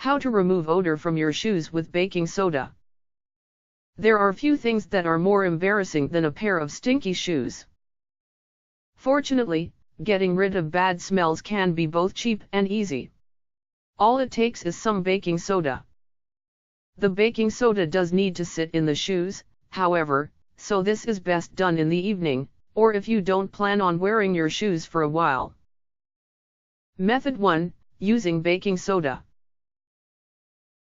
How to remove odor from your shoes with baking soda. There are few things that are more embarrassing than a pair of stinky shoes. Fortunately, getting rid of bad smells can be both cheap and easy. All it takes is some baking soda. The baking soda does need to sit in the shoes, however, so this is best done in the evening, or if you don't plan on wearing your shoes for a while. Method 1. Using baking soda.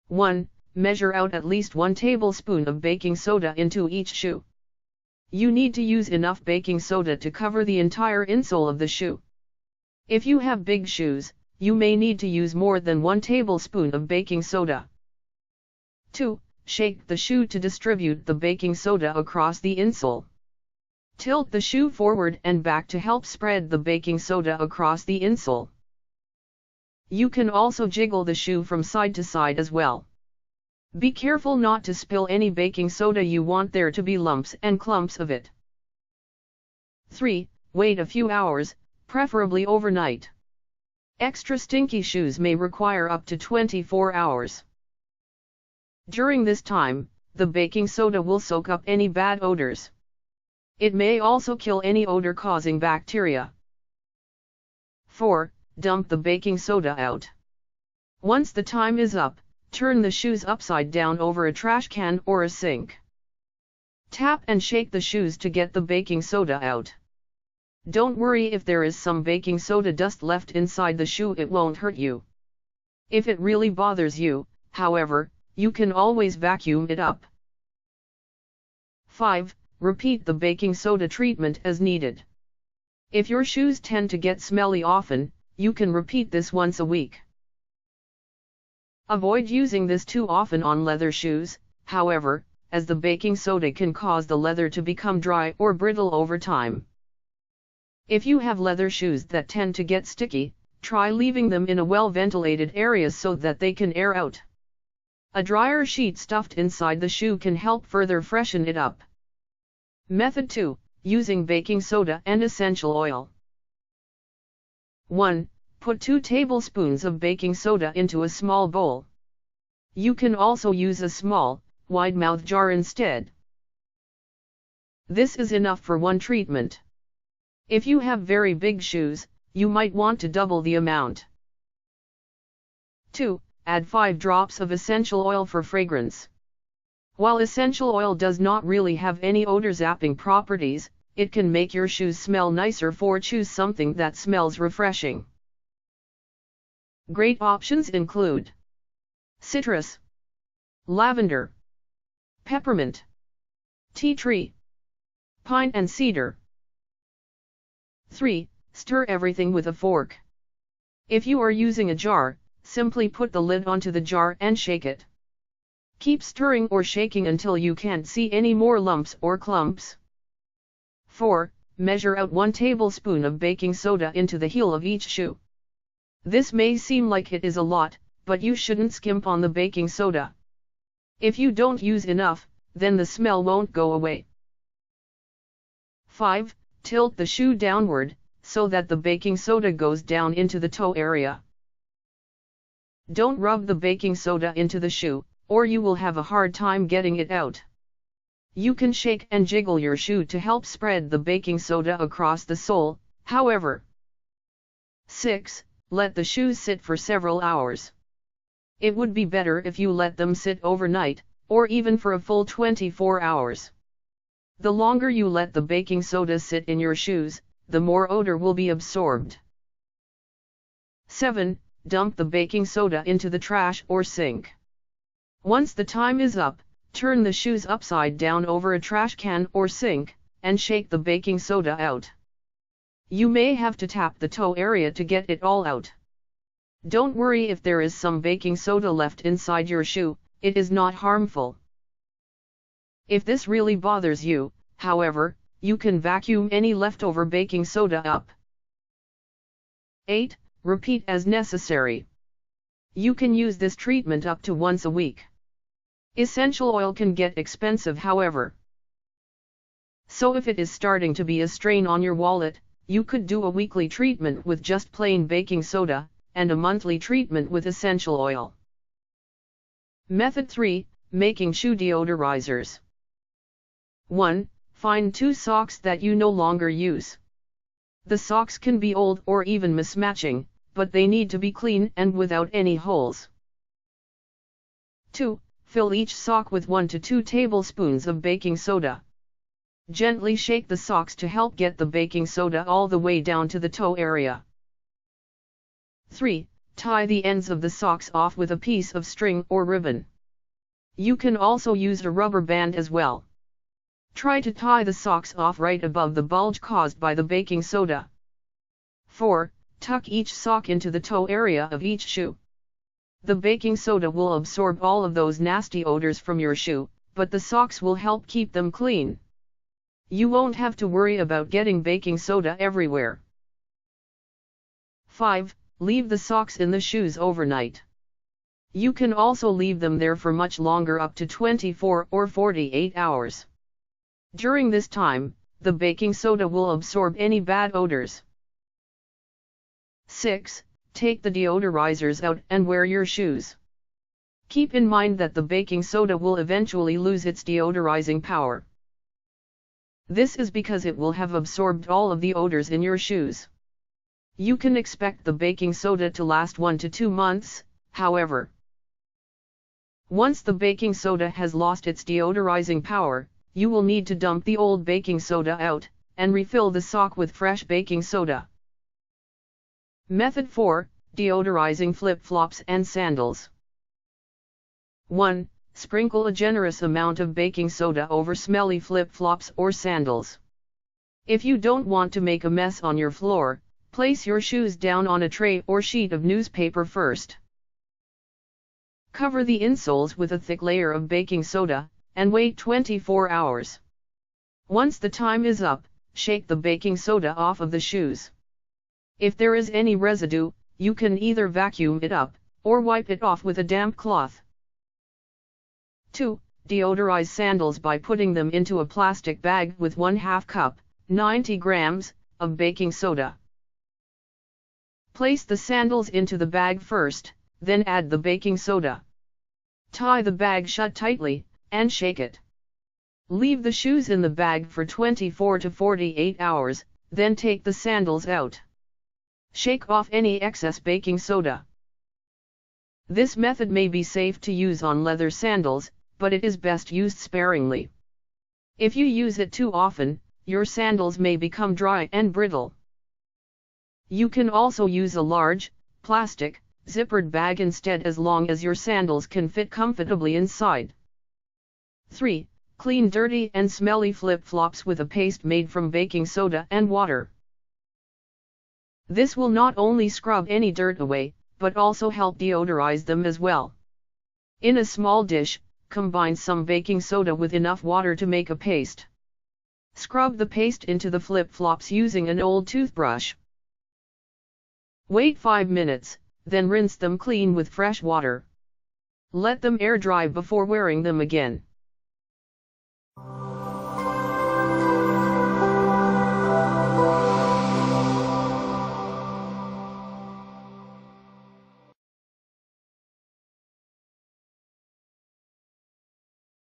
1. Measure out at least 1 tablespoon of baking soda into each shoe. You need to use enough baking soda to cover the entire insole of the shoe. If you have big shoes, you may need to use more than 1 tablespoon of baking soda. 2. Shake the shoe to distribute the baking soda across the insole. Tilt the shoe forward and back to help spread the baking soda across the insole. You can also jiggle the shoe from side to side as well. Be careful not to spill any baking soda. You want there to be lumps and clumps of it. 3. Wait a few hours, preferably overnight. Extra stinky shoes may require up to 24 hours. During this time, the baking soda will soak up any bad odors. It may also kill any odor-causing bacteria. 4. Dump the baking soda out. Once the time is up, turn the shoes upside down over a trash can or a sink. Tap and shake the shoes to get the baking soda out. Don't worry if there is some baking soda dust left inside the shoe, it won't hurt you. If it really bothers you, however, you can always vacuum it up. 5. Repeat the baking soda treatment as needed. If your shoes tend to get smelly often, you can repeat this once a week. Avoid using this too often on leather shoes, however, as the baking soda can cause the leather to become dry or brittle over time. If you have leather shoes that tend to get sticky, try leaving them in a well-ventilated area so that they can air out. A dryer sheet stuffed inside the shoe can help further freshen it up. Method 2. Using baking soda and essential oil. 1. Put 2 tablespoons of baking soda into a small bowl. You can also use a small, wide-mouth jar instead. This is enough for one treatment. If you have very big shoes, you might want to double the amount. 2. Add 5 drops of essential oil for fragrance. While essential oil does not really have any odor-zapping properties, it can make your shoes smell nicer. Choose something that smells refreshing. Great options include citrus, lavender, peppermint, tea tree, pine and cedar. 3. Stir everything with a fork. If you are using a jar, simply put the lid onto the jar and shake it. Keep stirring or shaking until you can't see any more lumps or clumps. 4. Measure out 1 tablespoon of baking soda into the heel of each shoe. This may seem like it is a lot, but you shouldn't skimp on the baking soda. If you don't use enough, then the smell won't go away. 5. Tilt the shoe downward, so that the baking soda goes down into the toe area. Don't rub the baking soda into the shoe, or you will have a hard time getting it out. You can shake and jiggle your shoe to help spread the baking soda across the sole, however. 6. Let the shoes sit for several hours. It would be better if you let them sit overnight, or even for a full 24 hours. The longer you let the baking soda sit in your shoes, the more odor will be absorbed. 7. Dump the baking soda into the trash or sink. Once the time is up, turn the shoes upside down over a trash can or sink, and shake the baking soda out. You may have to tap the toe area to get it all out. Don't worry if there is some baking soda left inside your shoe, it is not harmful. If this really bothers you, however, you can vacuum any leftover baking soda up. 8. Repeat as necessary. You can use this treatment up to once a week. Essential oil can get expensive, however. So if it is starting to be a strain on your wallet, you could do a weekly treatment with just plain baking soda, and a monthly treatment with essential oil. Method 3, Making Shoe Deodorizers. 1. Find 2 socks that you no longer use. The socks can be old or even mismatching, but they need to be clean and without any holes. 2. Fill each sock with 1 to 2 tablespoons of baking soda. Gently shake the socks to help get the baking soda all the way down to the toe area. 3. Tie the ends of the socks off with a piece of string or ribbon. You can also use a rubber band as well. Try to tie the socks off right above the bulge caused by the baking soda. 4. Tuck each sock into the toe area of each shoe. The baking soda will absorb all of those nasty odors from your shoe, but the socks will help keep them clean. You won't have to worry about getting baking soda everywhere. 5. Leave the socks in the shoes overnight. You can also leave them there for much longer, up to 24 or 48 hours. During this time, the baking soda will absorb any bad odors. 6. Take the deodorizers out and wear your shoes. Keep in mind that the baking soda will eventually lose its deodorizing power. This is because it will have absorbed all of the odors in your shoes. You can expect the baking soda to last 1 to 2 months, however. Once the baking soda has lost its deodorizing power, you will need to dump the old baking soda out, and refill the sock with fresh baking soda. Method 4, Deodorizing Flip-flops and Sandals. 1. Sprinkle a generous amount of baking soda over smelly flip-flops or sandals. If you don't want to make a mess on your floor, place your shoes down on a tray or sheet of newspaper first. Cover the insoles with a thick layer of baking soda, and wait 24 hours. Once the time is up, shake the baking soda off of the shoes. If there is any residue, you can either vacuum it up, or wipe it off with a damp cloth. 2. Deodorize sandals by putting them into a plastic bag with 1/2 cup, 90 grams, of baking soda. Place the sandals into the bag first, then add the baking soda. Tie the bag shut tightly, and shake it. Leave the shoes in the bag for 24 to 48 hours, then take the sandals out. Shake off any excess baking soda. This method may be safe to use on leather sandals, but it is best used sparingly. If you use it too often, your sandals may become dry and brittle. You can also use a large, plastic, zippered bag instead, as long as your sandals can fit comfortably inside. 3. Clean dirty and smelly flip-flops with a paste made from baking soda and water. This will not only scrub any dirt away, but also help deodorize them as well. In a small dish, combine some baking soda with enough water to make a paste. Scrub the paste into the flip-flops using an old toothbrush. Wait 5 minutes, then rinse them clean with fresh water. Let them air dry before wearing them again.